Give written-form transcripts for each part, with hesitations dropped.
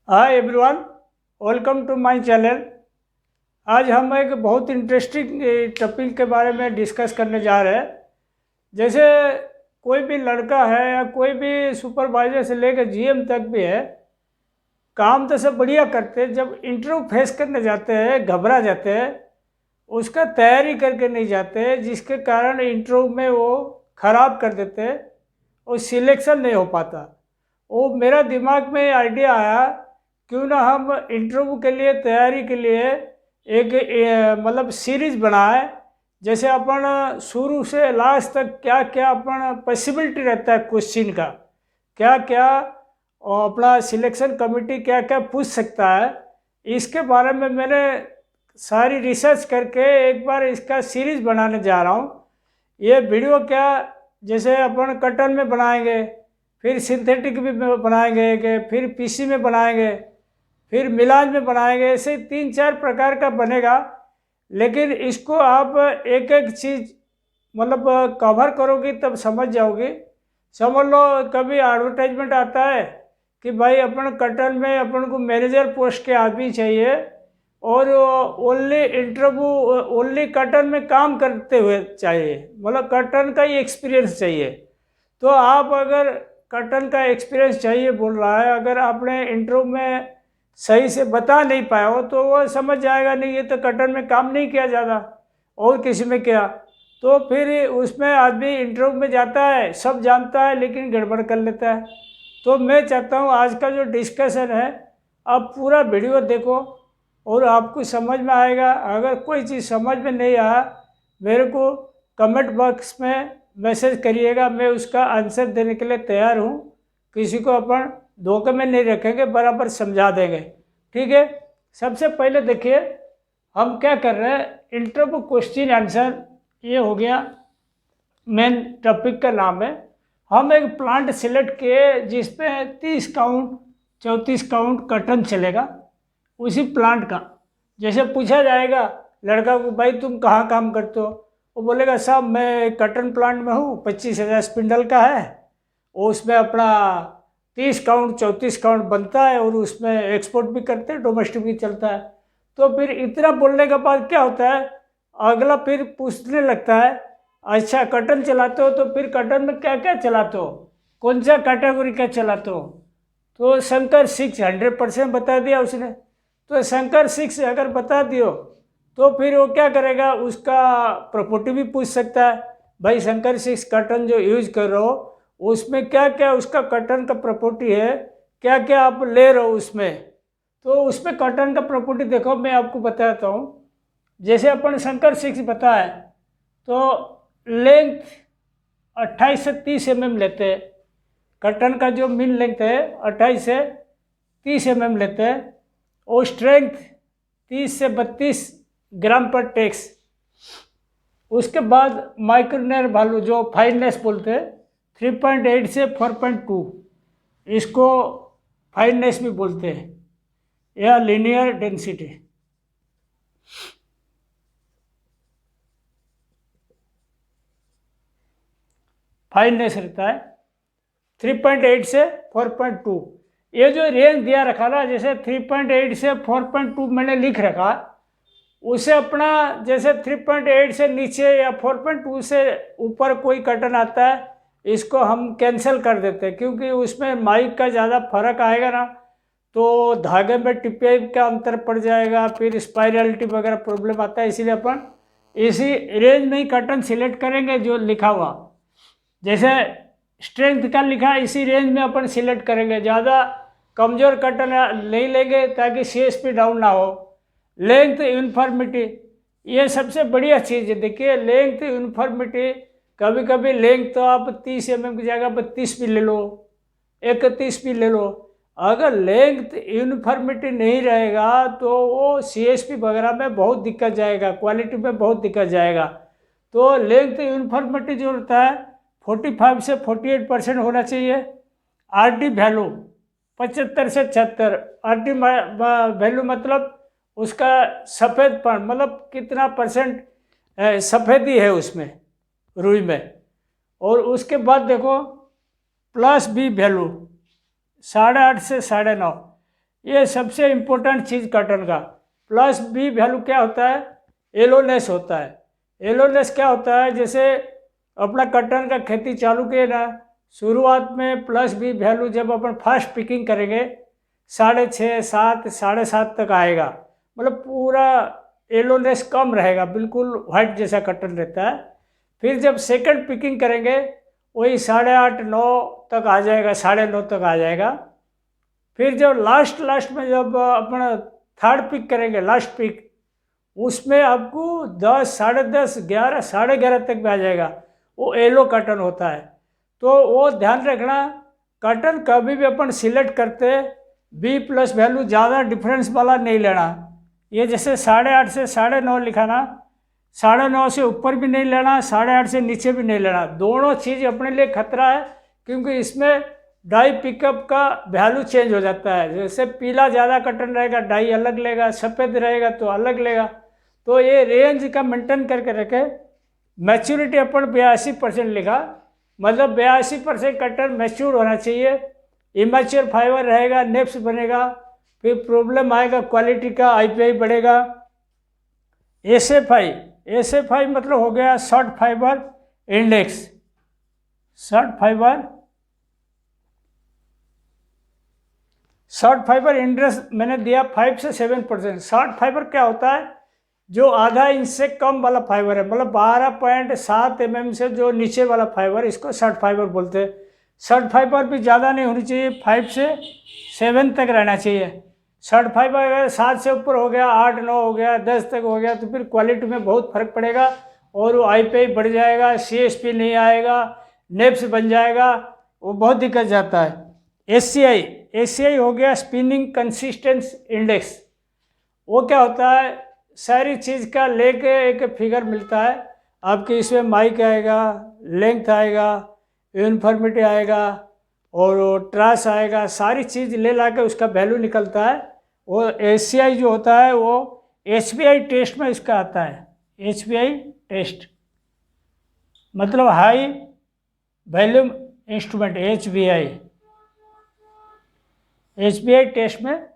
Hi everyone, welcome to my channel. आज हम एक बहुत इंटरेस्टिंग टॉपिक के बारे में डिस्कस करने जा रहे हैं। जैसे कोई भी लड़का है या कोई भी सुपरवाइजर से लेकर जीएम तक भी है, काम तो सब बढ़िया करते हैं। जब इंटरव्यू फेस करने जाते हैं घबरा जाते हैं, उसका तैयारी करके नहीं जाते, जिसके कारण इंटरव्यू में वो ख़राब कर देते हैं और सिलेक्शन नहीं हो पाता। वो मेरा दिमाग में आइडिया आया, क्यों ना हम इंटरव्यू के लिए तैयारी के लिए एक मतलब सीरीज बनाए। जैसे अपन शुरू से लास्ट तक क्या क्या अपन पॉसिबिलिटी रहता है क्वेश्चन का, क्या क्या और अपना सिलेक्शन कमेटी क्या क्या पूछ सकता है, इसके बारे में मैंने सारी रिसर्च करके एक बार इसका सीरीज बनाने जा रहा हूँ। ये वीडियो क्या, जैसे अपन कटन में बनाएंगे, फिर सिंथेटिक भी बनाएंगे, फिर पीसी में बनाएंगे, फिर मिलान में बनाएंगे, ऐसे 3-4 प्रकार का बनेगा। लेकिन इसको आप एक एक चीज़ मतलब कवर करोगे तब समझ जाओगे। समझ लो कभी एडवर्टाइजमेंट आता है कि भाई अपन कटन में अपन को मैनेजर पोस्ट के आदमी चाहिए और ओनली इंटरव्यू ओनली कटन में काम करते हुए चाहिए, मतलब कटन का ही एक्सपीरियंस चाहिए। तो आप अगर कटन का एक्सपीरियंस चाहिए बोल रहा है, अगर आपने इंटरव्यू में सही से बता नहीं पाया हो तो वो समझ जाएगा नहीं ये तो कटन में काम नहीं किया ज़्यादा और किसी में किया। तो फिर उसमें आदमी इंटरव्यू में जाता है, सब जानता है लेकिन गड़बड़ कर लेता है। तो मैं चाहता हूँ आज का जो डिस्कशन है आप पूरा वीडियो देखो और आपको समझ में आएगा। अगर कोई चीज़ समझ में नहीं आया मेरे को कमेंट बॉक्स में मैसेज करिएगा, मैं उसका आंसर देने के लिए तैयार हूँ। किसी को अपन धोखे में नहीं रखेंगे, बराबर समझा देंगे, ठीक है। सबसे पहले देखिए हम क्या कर रहे हैं, इंटरव्यू क्वेश्चन आंसर, ये हो गया मेन टॉपिक का नाम है। हम एक प्लांट सिलेक्ट किए जिसपे 30 काउंट 34 काउंट कटन चलेगा, उसी प्लांट का। जैसे पूछा जाएगा लड़का को, भाई तुम कहाँ काम करते हो, वो बोलेगा साहब मैं कटन प्लांट में हूँ, 25,000 स्पिंडल का है, और उसमें अपना 30 काउंट 34 काउंट बनता है और उसमें एक्सपोर्ट भी करते हैं, डोमेस्टिक भी चलता है। तो फिर इतना बोलने के बाद क्या होता है, अगला फिर पूछने लगता है अच्छा कटन चलाते हो तो फिर कटन में क्या क्या चलाते हो, कौन सा कैटेगरी का चलाते हो। तो शंकर 6 100% बता दिया उसने। तो शंकर 6 अगर बता दियो तो फिर वो क्या करेगा, उसका प्रॉपर्टी भी पूछ सकता है, भाई शंकर 6 कटन जो यूज कर रहे हो उसमें क्या क्या उसका कटन का प्रॉपर्टी है, क्या क्या आप ले रहे हो उसमें। तो उसमें कटन का प्रॉपर्टी देखो मैं आपको बताता हूँ। जैसे अपन शंकर 6 बताए तो लेंथ 28 से 30 mm लेते हैं, कटन का जो मीन लेंथ है 28 से 30 mm लेते हैं, और स्ट्रेंथ 30 से 32 ग्राम पर टेक्स। उसके बाद माइक्रोनेर वैल्यू जो फाइननेस बोलते हैं 3.8 से 4.2, इसको फाइननेस भी बोलते हैं, या लीनियर डेंसिटी। फाइननेस रहता है 3.8 से 4.2। ये जो रेंज दिया रखा ना, जैसे 3.8 से 4.2 मैंने लिख रखा, उसे अपना जैसे 3.8 से नीचे या 4.2 से ऊपर कोई कटन आता है इसको हम कैंसिल कर देते हैं, क्योंकि उसमें माइक का ज़्यादा फर्क आएगा ना तो धागे में टिपियाई का अंतर पड़ जाएगा, फिर स्पाइरलिटी वगैरह प्रॉब्लम आता है। इसीलिए अपन इसी रेंज में ही कटन सिलेक्ट करेंगे जो लिखा हुआ। जैसे स्ट्रेंथ का लिखा है इसी रेंज में अपन सिलेक्ट करेंगे, ज़्यादा कमज़ोर कटन नहीं लेंगे ताकि CSP डाउन ना हो। लेंथ यूनिफॉर्मिटी, ये सबसे बढ़िया चीज़ है। देखिए लेंथ यूनिफॉर्मिटी, कभी कभी लेंथ तो आप 30 mm की जगह 32 भी ले लो, 31 भी ले लो। अगर लेंथ यूनिफॉर्मिटी नहीं रहेगा तो वो CSP वगैरह में बहुत दिक्कत जाएगा, क्वालिटी में बहुत दिक्कत जाएगा। तो लेंथ यूनिफॉर्मिटी जो होता है 45 से 48% होना चाहिए। RD वैल्यू 75 से 76। RD वैल्यू मतलब उसका सफ़ेदपन, मतलब कितना परसेंट सफ़ेदी है उसमें रुई में। और उसके बाद देखो +B वैल्यू 8.5 से 9.5। ये सबसे इम्पोर्टेंट चीज़ कटन का। प्लस बी वैल्यू क्या होता है? एलोनेस होता है। एलोनेस क्या होता है? जैसे अपना कटन का खेती चालू किए ना, शुरुआत में प्लस बी वैल्यू जब अपन फर्स्ट पिकिंग करेंगे 6.5, 7, 7.5 तक आएगा, मतलब पूरा एलोनेस कम रहेगा, बिल्कुल वाइट जैसा कटन रहता है। फिर जब सेकंड पिकिंग करेंगे वही 8.5, 9 तक आ जाएगा, 9.5 तक आ जाएगा। फिर जब लास्ट में जब अपना थर्ड पिक करेंगे, लास्ट पिक, उसमें आपको 10, 10:30, 11, 11:30 तक भी आ जाएगा। वो येलो कटन होता है। तो वो ध्यान रखना, कटन कभी भी अपन सिलेक्ट करते बी प्लस वैल्यू ज़्यादा डिफरेंस वाला नहीं लेना। ये जैसे 8.5 से 9.5 लिखा ना, 9.5 से ऊपर भी नहीं लेना, 8.5 से नीचे भी नहीं लेना। दोनों चीज़ अपने लिए खतरा है, क्योंकि इसमें डाई पिकअप का वैल्यू चेंज हो जाता है। जैसे पीला ज़्यादा कटन रहेगा डाई अलग लेगा, सफ़ेद रहेगा तो अलग लेगा। तो ये रेंज का मेंटेन करके रखे। मैच्योरिटी अपन 82% लिखा, मतलब 82% कटन मैच्योर होना चाहिए। इमेच्योर फाइबर रहेगा, नेप्स बनेगा, फिर प्रॉब्लम आएगा क्वालिटी का, IPI बढ़ेगा। SFI मतलब हो गया short fibre index. Short fibre index मैंने दिया 5 से 7%। शॉर्ट फाइबर क्या होता है? जो आधा इंच से कम वाला फाइबर है, मतलब 12.7 mm से जो नीचे वाला फाइबर, इसको शॉर्ट फाइबर बोलते हैं। शॉर्ट फाइबर भी ज़्यादा नहीं होनी चाहिए, 5 से 7 तक रहना चाहिए। शॉर्ट फाइबर अगर 7 से ऊपर हो गया, 8, 9 हो गया, 10 तक हो गया, तो फिर क्वालिटी में बहुत फर्क पड़ेगा और वो IPI बढ़ जाएगा, CSP नहीं आएगा, नेप्स बन जाएगा, वो बहुत दिक्कत जाता है। SCI हो गया स्पिनिंग कंसिस्टेंस इंडेक्स। वो क्या होता है? सारी चीज़ का लेके एक फिगर मिलता है आपके। इसमें माइक आएगा, लेंथ आएगा, यूनिफॉर्मिटी आएगा और ट्रास आएगा, सारी चीज़ ले ला के उसका वैल्यू निकलता है। वो SCI जो होता है वो HBI टेस्ट में इसका आता है। HBI टेस्ट मतलब high volume instrument, HBI test में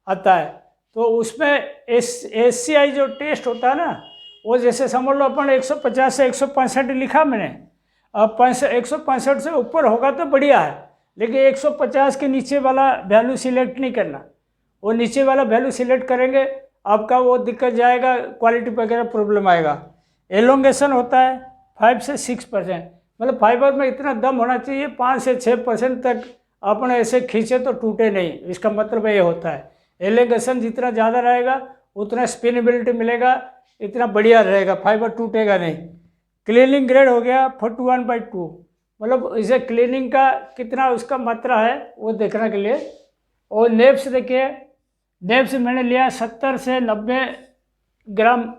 आता है। तो उसमें SCI जो टेस्ट होता है ना, वो जैसे समझ लो अपन 150 से 165 लिखा मैंने। अब 165 से ऊपर होगा तो बढ़िया है, लेकिन 150 के नीचे वाला वैल्यू सिलेक्ट नहीं करना। वो नीचे वाला वैल्यू सिलेक्ट करेंगे आपका वो दिक्कत जाएगा, क्वालिटी वगैरह प्रॉब्लम आएगा। एलोंगेशन होता है 5 से 6%, मतलब फाइबर में इतना दम होना चाहिए 5 से 6% तक अपन ऐसे खींचे तो टूटे नहीं, इसका मतलब ये होता है। एलोंगेशन जितना ज़्यादा रहेगा उतना स्पिनेबिलिटी मिलेगा, इतना बढ़िया रहेगा, फाइबर टूटेगा नहीं। क्लीनिंग ग्रेड हो गया 41/2, मतलब इसे क्लीनिंग का कितना उसका मात्रा है वो देखने के लिए। और नेप्स देखिए, नेप्स मैंने लिया 70 से 90 ग्राम,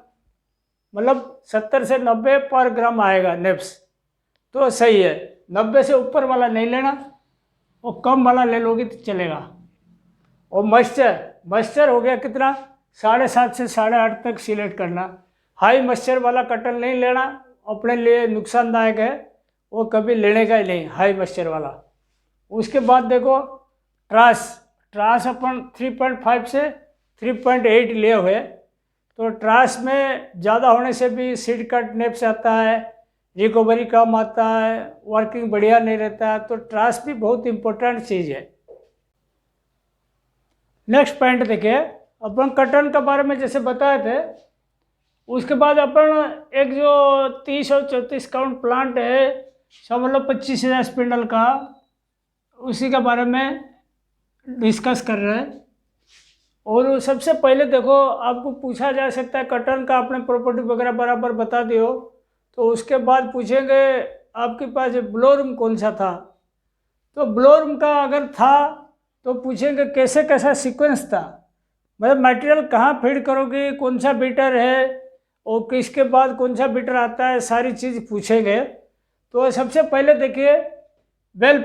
मतलब 70 से 90 पर ग्राम आएगा नेप्स, तो सही है। 90 से ऊपर वाला नहीं लेना, वो कम वाला ले लोगे तो चलेगा। और मॉइस्चर हो गया कितना, 7.5 से 8.5 तक सिलेक्ट करना। हाई मॉइस्चर वाला कटन नहीं लेना, अपने लिए नुकसानदायक है, वो कभी लेने का ही नहीं हाई मॉइस्चर वाला। उसके बाद देखो ट्रास अपन 3.5 से 3.8 लिए हुए, तो ट्रास में ज़्यादा होने से भी सीड कट नेप्स आता है, रिकवरी कम आता है, वर्किंग बढ़िया नहीं रहता है। तो ट्रास भी बहुत इम्पोर्टेंट चीज़ है। नेक्स्ट पॉइंट देखिए, अपन कटन के बारे में जैसे बताए थे, उसके बाद अपन एक जो 30 और 34 काउंट प्लांट है, समझ लो 25,000 स्पिंडल का, उसी के बारे में डिस्कस कर रहे हैं। और सबसे पहले देखो, आपको पूछा जा सकता है कटन का आपने प्रॉपर्टी वगैरह बराबर बता दियो, तो उसके बाद पूछेंगे आपके पास ब्लोरूम कौन सा था। तो ब्लोरूम का अगर था तो पूछेंगे कैसे कैसा सीक्वेंस था, मतलब मटेरियल कहाँ फीड करोगे, कौन सा बीटर है और किसके बाद कौन सा बीटर आता है, सारी चीज़ पूछेंगे। तो सबसे पहले देखिए बेल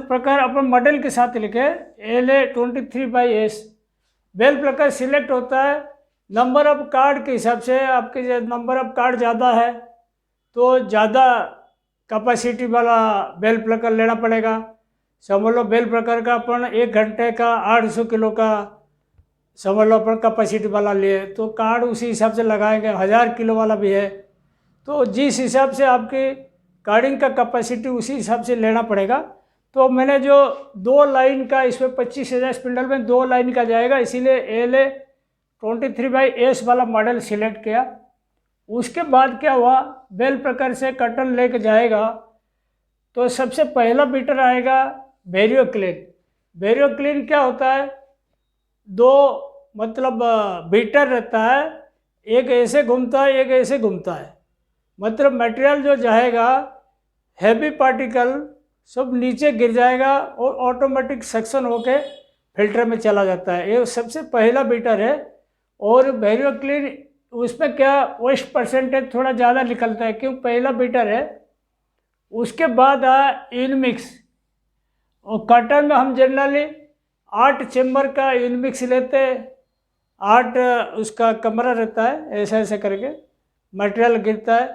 प्रकार अपन मॉडल के साथ लिखे LA23/S। बेल प्रकार सिलेक्ट होता है नंबर ऑफ कार्ड के हिसाब से। आपके नंबर ऑफ कार्ड ज़्यादा है तो ज़्यादा कैपेसिटी वाला बेल प्लकर लेना पड़ेगा। समझ लो बेल प्रकार का अपन 1 घंटे का 800 किलो का समझ लो अपन कैपेसिटी वाला लिए, तो कार्ड उसी हिसाब से लगाएंगे। 1000 किलो वाला भी है, तो जिस हिसाब से आपकी कार्डिंग का कैपेसिटी उसी हिसाब से लेना पड़ेगा। तो मैंने जो 2 लाइन का इसमें 25,000 स्पिंडल में 2 लाइन का जाएगा, इसीलिए LA 23/S वाला मॉडल सिलेक्ट किया। उसके बाद क्या हुआ, बेल प्रकार से कटन लेके जाएगा तो सबसे पहला बीटर आएगा वेरियो क्लीन। वेरियो क्लीन क्या होता है, 2 मतलब बीटर रहता है, एक ऐसे घूमता है एक ऐसे घूमता है, मतलब मटेरियल जो जाएगा हैवी पार्टिकल सब नीचे गिर जाएगा और ऑटोमेटिक सक्शन होके फिल्टर में चला जाता है। ये सबसे पहला बीटर है। और वेरियो क्लीन उसमें क्या वेस्ट परसेंटेज थोड़ा ज़्यादा निकलता है, क्यों पहला बीटर है। उसके बाद आया यूनिमिक्स, और कटन में हम जनरली 8 चेम्बर का यूनिमिक्स लेते हैं। 8 उसका कमरा रहता है, ऐसे ऐसे करके मटेरियल गिरता है,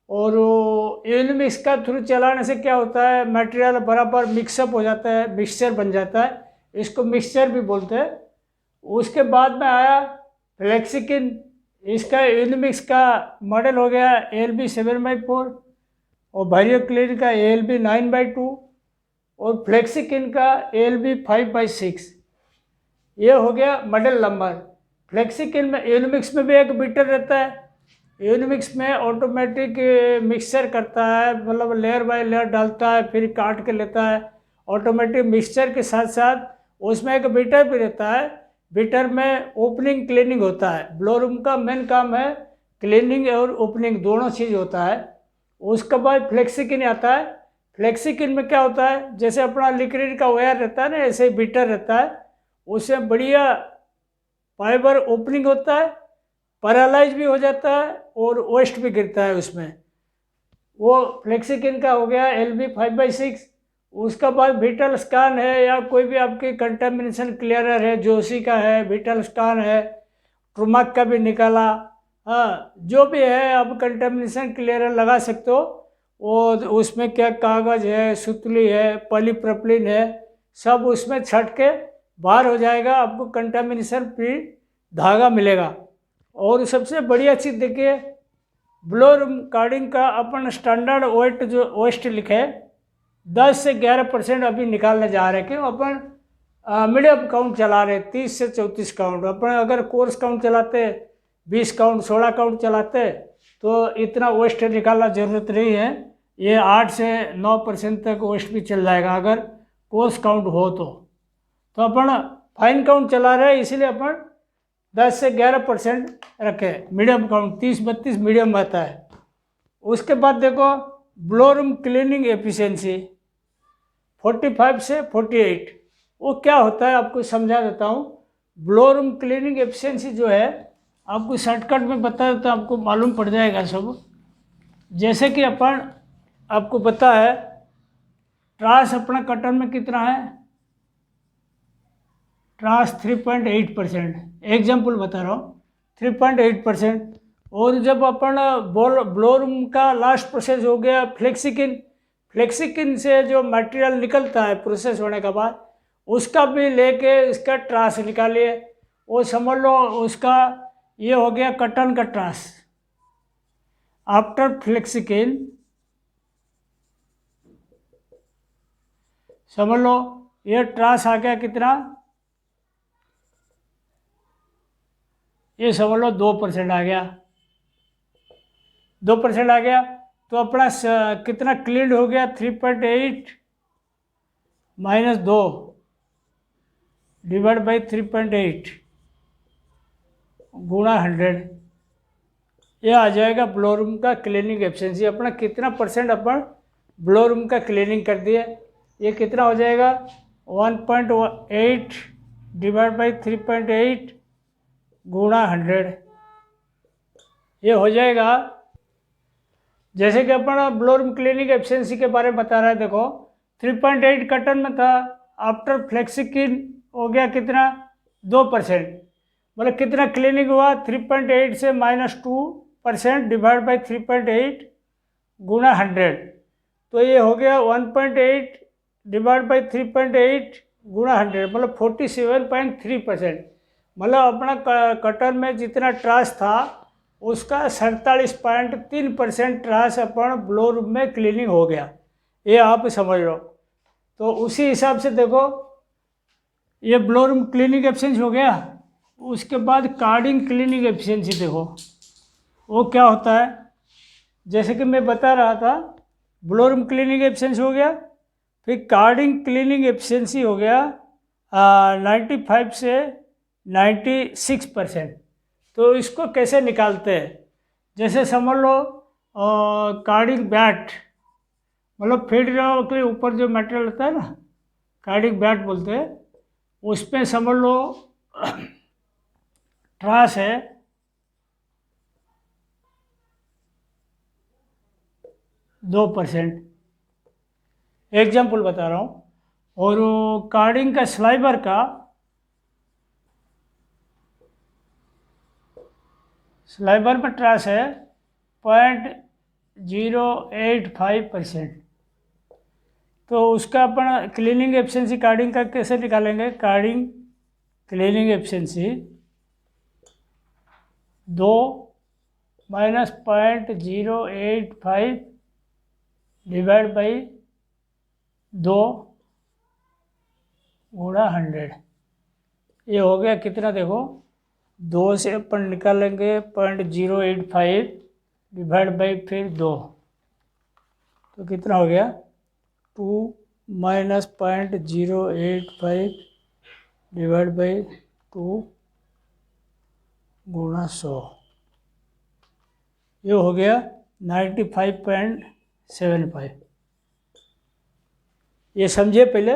और यूनिमिक्स का थ्रू चलाने से क्या होता है, मटेरियल बराबर मिक्सअप हो जाता है, मिक्सचर बन जाता है, इसको मिक्सचर भी बोलते हैं। उसके बाद में आया फ्लेक्सिकिन, इसका यूनिमिक्स का मॉडल हो गया ALB 7/4, और वेरियो क्लीन का ALB 9/2, और फ्लेक्सिकिन का ALB 5/6। ये हो गया मॉडल नंबर। फ्लेक्सिकिन में यूनिमिक्स में भी एक बीटर रहता है। यूनिमिक्स में ऑटोमेटिक मिक्सचर करता है, मतलब लेयर बाय लेयर डालता है, फिर काट के लेता है। ऑटोमेटिक मिक्सचर के साथ साथ उसमें एक बीटर भी रहता है। बीटर में ओपनिंग क्लीनिंग होता है। ब्लो रूम का मेन काम है क्लीनिंग और ओपनिंग, दोनों चीज़ होता है। उसके बाद फ्लेक्सिकिन आता है। फ्लेक्सिकिन में क्या होता है, जैसे अपना लिक्विड का वायर रहता है ना, ऐसे ही बीटर रहता है, उससे बढ़िया फाइबर ओपनिंग होता है, पैरालाइज भी हो जाता है और वेस्ट भी गिरता है उसमें। वो फ्लेक्सिकिन का हो गया LB 5/6। उसका बाद विटल स्कैन है, या कोई भी आपकी कंटेमिनेशन क्लियरर है, जोशी का है, विटल स्कैन है, ट्रूमक का भी निकाला, हाँ जो भी है आप कंटेमिनेशन क्लियरर लगा सकते हो। और उसमें क्या कागज़ है, सुतली है, पॉलीप्रोपिलीन है, सब उसमें छट के बाहर हो जाएगा, आपको कंटेमिनेशन फ्री धागा मिलेगा। और सबसे बढ़िया चीज़ देखिए, ब्लो रूम कार्डिंग का अपन स्टैंडर्ड वेट जो वेस्ट लिखे 10 से 11% अभी निकालने जा रहे हैं, क्यों अपन मीडियम काउंट चला रहे 30 से 34 काउंट। अपन अगर कोर्स काउंट चलाते 20 काउंट 16 काउंट चलाते तो इतना वेस्ट निकालना ज़रूरत नहीं है। ये 8 से 9% तक वेस्ट भी चल जाएगा अगर कोर्स काउंट हो तो अपन फाइन काउंट चला रहे हैं, इसीलिए अपन 10 से 11% रखें। मीडियम काउंट 30-32 मीडियम आता है। उसके बाद देखो ब्लो रूम क्लीनिंग एफिशिएंसी 45 से 48। वो क्या होता है आपको समझा देता हूँ। ब्लो रूम क्लीनिंग एफिशिएंसी जो है आपको शॉर्टकट में बता देता हूँ, आपको मालूम पड़ जाएगा सब। जैसे कि अपन आपको पता है ट्रांस अपना कटन में कितना है, ट्रांस 3.8%, एग्जाम्पल बता रहा हूँ 3.8%। और जब अपन ब्लो रूम का लास्ट प्रोसेस हो गया फ्लेक्सिकिन, फ्लेक्सिकिन से जो मटेरियल निकलता है प्रोसेस होने के बाद उसका भी लेके इसका ट्रांस निकालिए। वो समझ लो उसका ये हो गया कटन का ट्रांस। आफ्टर फ्लेक्सिकिन समझ लो ये ट्रांस आ गया कितना, ये समझ लो 2% आ गया, 2% आ गया। तो अपना कितना क्लीन हो गया 3.8 माइनस 2 डिवाइड बाई 3.8 गुणा 100, ये आ जाएगा ब्लो रूम का क्लीनिंग एफिशिएंसी। अपना कितना परसेंट अपन ब्लो रूम का क्लीनिंग कर दिए, ये कितना हो जाएगा 1.8 डिवाइड बाई 3.8 गुणा 100, ये हो जाएगा। जैसे कि अपन ब्लो रूम क्लीनिंग एफिशिएंसी के बारे में बता रहा है, देखो 3.8 कटन में था, आफ्टर फ्लेक्सिकिन हो गया कितना 2%, मतलब कितना क्लीनिंग हुआ 3.8 से -2% डिवाइड बाई 3.8 गुणा 100, तो ये हो गया 1.8 डिवाइड बाई 3.8 गुणा 100 मतलब 47.3%। मतलब अपना कटर में जितना ट्रास था उसका 47.3% ट्रास अपन ब्लो रूम में क्लीनिंग हो गया, ये आप समझ लो। तो उसी हिसाब से देखो ये ब्लो रूम क्लीनिंग एफिशिएंसी हो गया। उसके बाद कार्डिंग क्लीनिंग एफिशिएंसी देखो वो क्या होता है। जैसे कि मैं बता रहा था ब्लो रूम क्लीनिंग एफिशिएंसी हो गया, फिर कार्डिंग क्लीनिंग एफिशिएंसी हो गया 95 से 96%। तो इसको कैसे निकालते हैं, जैसे समझ लो कार्डिंग बैट मतलब फीड के ऊपर जो मटेरियल होता है ना कार्डिंग बैट बोलते हैं, उसमें समझ लो ट्रास है 2%, एग्जाम्पल बता रहा हूँ। और कार्डिंग का स्लाइबर का स्लाइबर पर ट्रास है 0.085%। तो उसका अपन क्लीनिंग एफिशिएंसी कार्डिंग का कैसे निकालेंगे, carding cleaning efficiency 2 minus 0.085 divide by 2 गुणा 100। ये हो गया कितना देखो, 2 से अपन निकालेंगे 0.085 डिवाइड बाई फिर 2, तो कितना हो गया 2 माइनस 0.085 डिवाइड बाई 2 गुणा 100। ये हो गया 95.75। ये समझे पहले।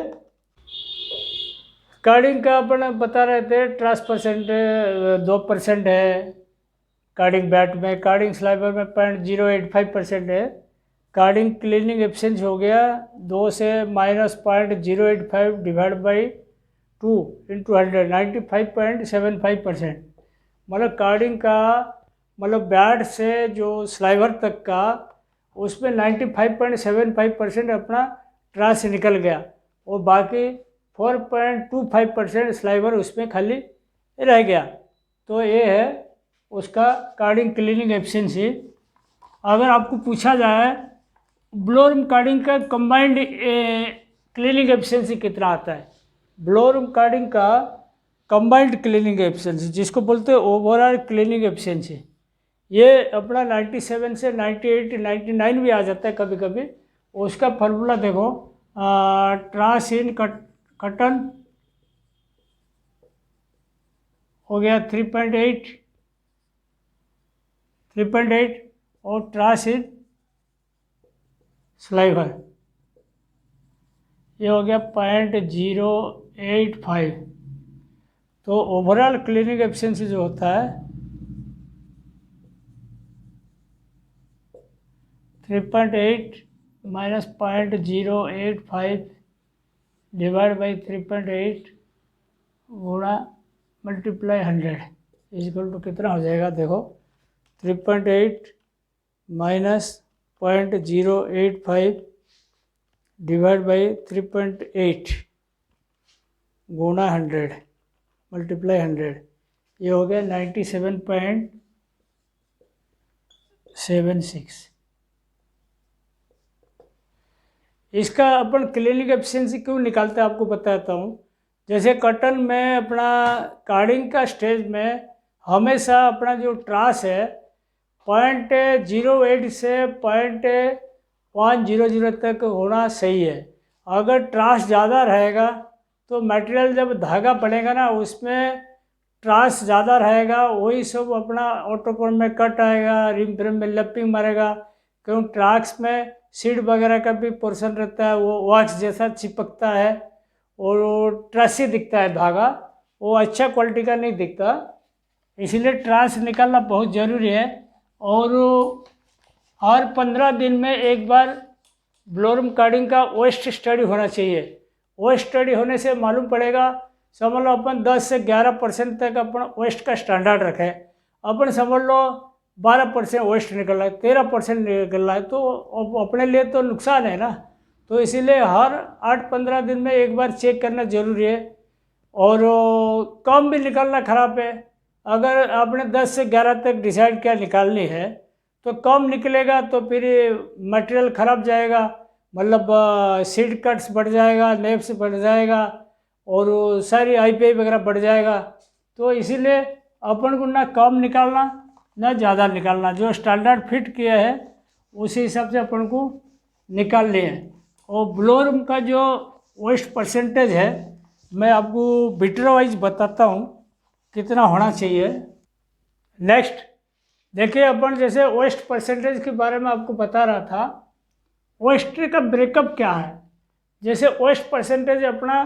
कार्डिंग का अपन बता रहे थे ट्रास परसेंट 2% है कार्डिंग बैट में, कार्डिंग स्लाइबर में 0.085% है। कार्डिंग क्लीनिंग एफिशिएंसी हो गया 2 से माइनस 0.085 डिवाइड बाई 2 इंटू 100 95.75%। मतलब कार्डिंग का मतलब बैट से जो स्लाइवर तक का उसमें 95.75% अपना ट्रास निकल गया और बाकी 4.25% स्लाइवर उसमें खाली रह गया। तो ये है उसका कार्डिंग क्लीनिंग एफिशिएंसी। अगर आपको पूछा जाए ब्लो रूम कार्डिंग का कंबाइंड क्लीनिंग एफिशिएंसी कितना आता है, ब्लो रूम कार्डिंग का कंबाइंड क्लीनिंग एफिशिएंसी जिसको बोलते हैं ओवरऑल क्लीनिंग एफिशिएंसी, ये अपना 97 से 98 99 भी आ जाता है कभी कभी। उसका फार्मूला देखो, ट्रास इन कटन हो गया 3.8 और ट्रास इन स्लाइवर ये हो गया 0.085। तो ओवरऑल क्लीनिंग एफिशिएंसी जो होता है 3.8 माइनस 0.085 डिवाइड बाई 3.8 गुणा मल्टीप्लाई 100 इक्वल टू कितना हो जाएगा देखो, 3.8 माइनस 0.085 डिवाइड बाई 3.8 गुणा 100 मल्टीप्लाई 100, ये हो गया 97.76। इसका अपन क्लीनिंग एफिशिएंसी क्यों निकालते हैं आपको बताता हूँ। जैसे कटन में अपना कार्डिंग का स्टेज में हमेशा अपना जो ट्रास है 0.08 से 0.100 तक होना सही है। अगर ट्रास ज़्यादा रहेगा तो मटेरियल जब धागा पड़ेगा ना उसमें ट्रास ज़्यादा रहेगा, वही सब अपना ऑटोकोन में कट आएगा, रिम फ्रेम में लैपिंग मारेगा। क्यों ट्राक्स में सीड वगैरह का भी पोर्शन रहता है, वो वॉक्स जैसा चिपकता है और वो ट्रासी दिखता है धागा, वो अच्छा क्वालिटी का नहीं दिखता। इसलिए ट्रास निकालना बहुत ज़रूरी है। और हर 15 दिन में एक बार ब्लो रूम कार्डिंग का वेस्ट स्टडी होना चाहिए। वेस्ट स्टडी होने से मालूम पड़ेगा, समझ लो अपन 10 से 11% तक अपन वेस्ट का स्टैंडर्ड रखें। अपन समझ लो 12% वेस्ट निकल रहा है, 13% निकल रहा है, तो अपने लिए तो नुकसान है ना। तो इसीलिए हर 8-15 दिन में एक बार चेक करना ज़रूरी है। और कम भी निकालना ख़राब है। अगर आपने 10 से 11 तक डिसाइड किया निकालनी है तो कम निकलेगा तो फिर मटेरियल ख़राब जाएगा, मतलब सीड कट्स बढ़ जाएगा, नेप्स बढ़ जाएगा और सारी IPI वगैरह बढ़ जाएगा। तो इसीलिए अपन को ना कम निकालना ना ज़्यादा निकालना, जो स्टैंडर्ड फिट किया है उसी हिसाब से अपन को निकालनी है। और ब्लोरूम का जो वेस्ट परसेंटेज है मैं आपको बिटर वाइज बताता हूँ कितना होना चाहिए। नेक्स्ट देखिए, अपन जैसे वेस्ट परसेंटेज के बारे में आपको बता रहा था, वेस्ट का ब्रेकअप क्या है। जैसे वेस्ट परसेंटेज अपना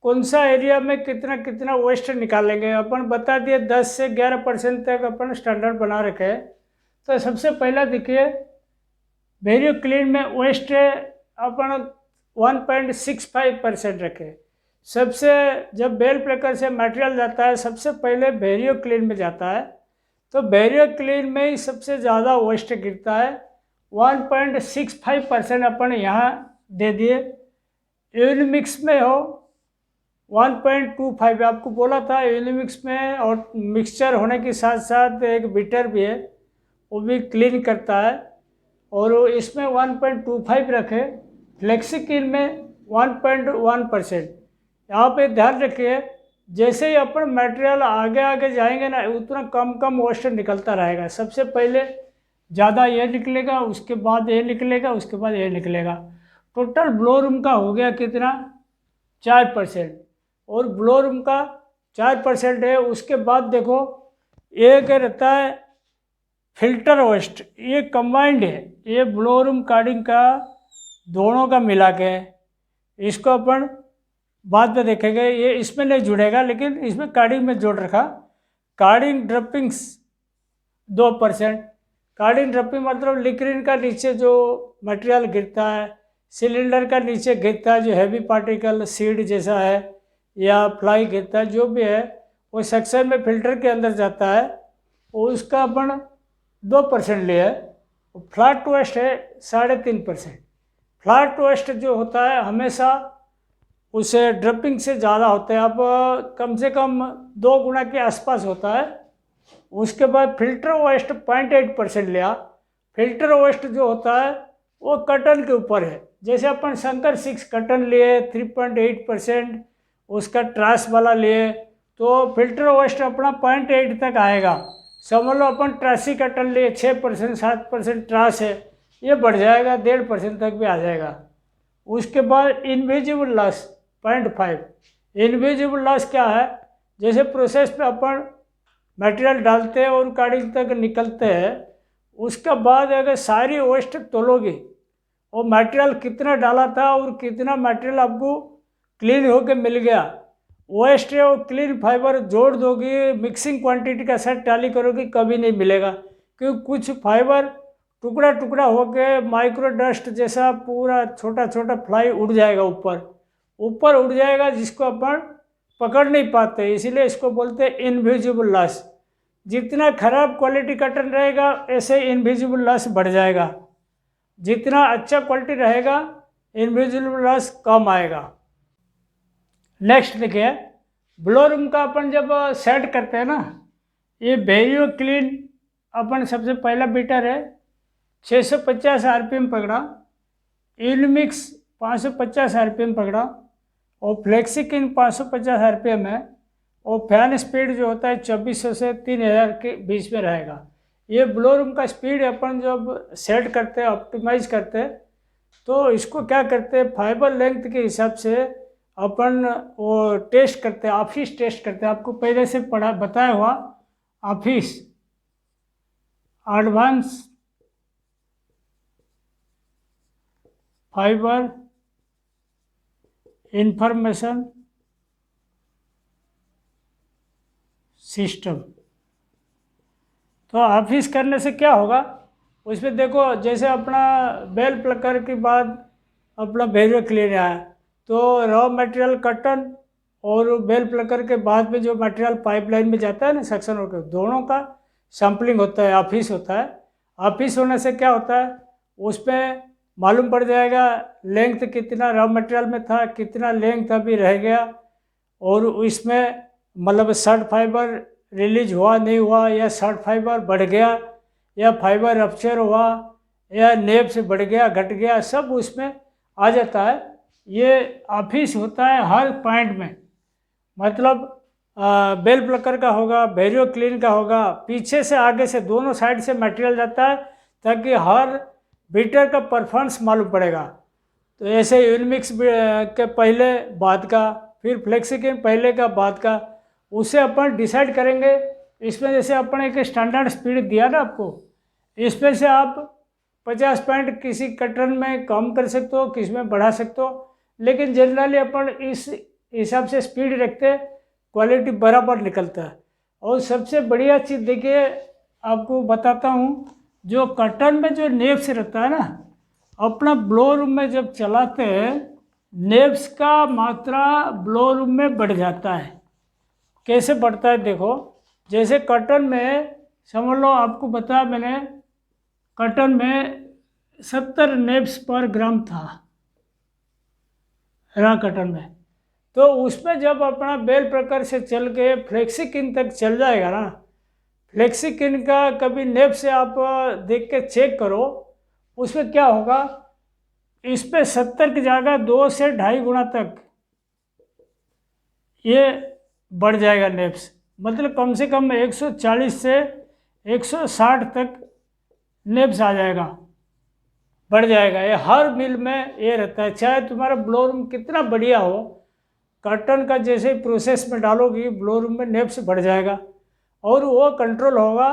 कौन सा एरिया में कितना कितना वेस्ट निकालेंगे, अपन बता दिए 10 से 11% तक अपन स्टैंडर्ड बना रखे हैं। तो सबसे पहला देखिए, वेरियो क्लीन में वेस्ट अपन 1.65% रखे। सबसे जब बेल प्लकर से मटेरियल जाता है सबसे पहले वेरियो क्लीन में जाता है, तो वेरियो क्लीन में ही सबसे ज़्यादा वेस्ट गिरता है। 1.65% अपन यहाँ दे दिए। यूनिमिक्स में हो 1.25, आपको बोला था यूनिमिक्स में, और मिक्सचर होने के साथ साथ एक बिटर भी है वो भी क्लीन करता है, और इसमें 1.25 रखे। फ्लेक्सिकिन में 1.1%। यहाँ पे ध्यान रखिए, जैसे ही अपन मटेरियल आगे आगे जाएंगे ना उतना कम कम वेस्ट निकलता रहेगा। सबसे पहले ज़्यादा ये निकलेगा, उसके बाद ये निकलेगा, उसके बाद ये निकलेगा। टोटल ब्लोरूम का हो गया कितना, 4%, और ब्लोरूम का 4% है। उसके बाद देखो एक रहता है फिल्टर वेस्ट, ये कंबाइंड है, ये ब्लोरूम कार्डिंग का दोनों का मिला के है। इसको अपन बाद में देखेंगे, ये इसमें नहीं जुड़ेगा लेकिन इसमें कार्डिंग में जोड़ रखा। कार्डिंग ड्रपिंग्स 2%। कार्डिंग ड्रपिंग मतलब लिक्रिन का नीचे जो मटेरियल गिरता है, सिलेंडर का नीचे गिरता है जो हैवी पार्टिकल सीड जैसा है या फ्लाई गिरता है, जो भी है वो सेक्शन में फिल्टर के अंदर जाता है, और उसका अपन 2% लिया है। फ्लैट वेस्ट है 3.5%। फ्लैट वेस्ट जो होता है हमेशा उसे ड्रपिंग से ज़्यादा होता है, अब कम से कम 2 गुना के आसपास होता है। उसके बाद फिल्टर वेस्ट 0.8% लिया। फिल्टर वेस्ट जो होता है वो कटन के ऊपर है, जैसे अपन शंकर 6 कटन लिए 3.8%, उसका ट्रास वाला लिए तो फिल्टर वेस्ट अपना 0.8 तक आएगा। समझ लो अपन ट्रासी कटन लिए 6%, 7% ट्रास है, ये बढ़ जाएगा 1.5% तक भी आ जाएगा। उसके बाद इनविजिबल लॉस 0.5। इनविजिबल लॉस क्या है, जैसे प्रोसेस पे अपन मटेरियल डालते हैं और कार्डिंग तक निकलते हैं, उसके बाद अगर सारी वेस्ट तोलोगे और मटेरियल कितना डाला था और कितना मटेरियल आपको क्लीन होकर मिल गया, वेस्ट है और क्लीन फाइबर जोड़ दोगे, मिक्सिंग क्वांटिटी का साथ टैली करोगे, कभी नहीं मिलेगा। क्योंकि कुछ फाइबर टुकड़ा टुकड़ा होकर माइक्रो डस्ट जैसा पूरा छोटा छोटा फ्लाई उड़ जाएगा, ऊपर उड़ जाएगा, जिसको अपन पकड़ नहीं पाते, इसीलिए इसको बोलते हैं इनविजिबल लॉस। जितना खराब क्वालिटी कटन रहेगा ऐसे इनविजिबल लॉस बढ़ जाएगा, जितना अच्छा क्वालिटी रहेगा इनविजिबल लॉस कम आएगा। नेक्स्ट देखिए, ब्लोरूम का अपन जब सेट करते हैं ना, ये वेरियो क्लीन अपन सबसे पहला बीटर है 650 RPM पकड़ा, इनमिक्स 550 RPM पकड़ा, और फ्लेक्सिकिन 550 RPM है, और फैन स्पीड जो होता है 2400 से 3000 के बीच में रहेगा। ये ब्लोरूम का स्पीड अपन जब सेट करते हैं, ऑप्टिमाइज करते हैं, तो इसको क्या करते हैं, फाइबर लेंथ के हिसाब से अपन वो टेस्ट करते हैं, ऑफिस टेस्ट करते हैं। आपको पहले से बताया हुआ office advance fibre information system. तो ऑफिस करने से क्या होगा, उसमें देखो जैसे अपना बेल प्लकर के बाद अपना वेरियो क्लीन आया, तो रॉ मटेरियल कटन और बेल प्लकर के बाद में जो मटेरियल पाइपलाइन में जाता है ना सेक्शन होकर, दोनों का सैम्पलिंग होता है, ऑफिस होता है। ऑफिस होने से क्या होता है, उसमें मालूम पड़ जाएगा लेंथ कितना रॉ मटेरियल में था, कितना लेंथ अभी रह गया, और इसमें मतलब शॉर्ट फाइबर रिलीज हुआ नहीं हुआ, या शॉर्ट फाइबर बढ़ गया, या फाइबर रप्चर हुआ, या नेब से बढ़ गया घट गया, सब उसमें आ जाता है। ये ऑफिस होता है हर पॉइंट में, मतलब बेल प्लकर का होगा, बैरियो क्लीन का होगा, पीछे से आगे से दोनों साइड से मटेरियल जाता है ताकि हर बीटर का परफॉर्मेंस मालूम पड़ेगा। तो ऐसे यूनिमिक्स के पहले बाद का, फिर फ्लेक्सिकिन पहले का बाद का, उसे अपन डिसाइड करेंगे। इसमें जैसे अपन एक स्टैंडर्ड स्पीड दिया ना आपको, इसमें से आप 50 पॉइंट किसी कटरन में कम कर सकते हो, किसी में बढ़ा सकते हो, लेकिन जनरली अपन इस हिसाब से स्पीड रखते, क्वालिटी बराबर निकलता है। और सबसे बढ़िया चीज़ देखिए आपको बताता हूँ, जो कटरन में जो नेब्स रहता है ना, अपना ब्लो रूम में जब चलाते हैं नेब्स का मात्रा ब्लो रूम में बढ़ जाता है। कैसे बढ़ता है देखो, जैसे कटन में समझ लो, आपको बताया मैंने, कटन में 70 नेब्स पर ग्राम था रॉ कटन में, तो उसमें जब अपना बेल प्रकार से चल के फ्लेक्सिकिन तक चल जाएगा ना, फ्लेक्सिकिन का कभी नेब से आप देख के चेक करो, उसमें क्या होगा, इस पे 70 की जगह 2 से 2.5 गुना तक ये बढ़ जाएगा नेब्स, मतलब कम से कम 140 से 160 तक नेब्स आ जाएगा, बढ़ जाएगा। ये हर मिल में ये रहता है, चाहे तुम्हारा ब्लो रूम कितना बढ़िया हो, कर्टन का जैसे प्रोसेस में डालोगी ब्लो रूम में नेब्स बढ़ जाएगा, और वो कंट्रोल होगा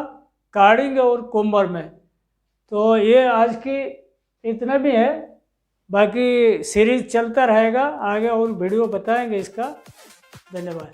कार्डिंग और कोम्बर में। तो ये आज की इतना भी है, बाकी सीरीज चलता रहेगा आगे और वीडियो बताएंगे इसका। धन्यवाद।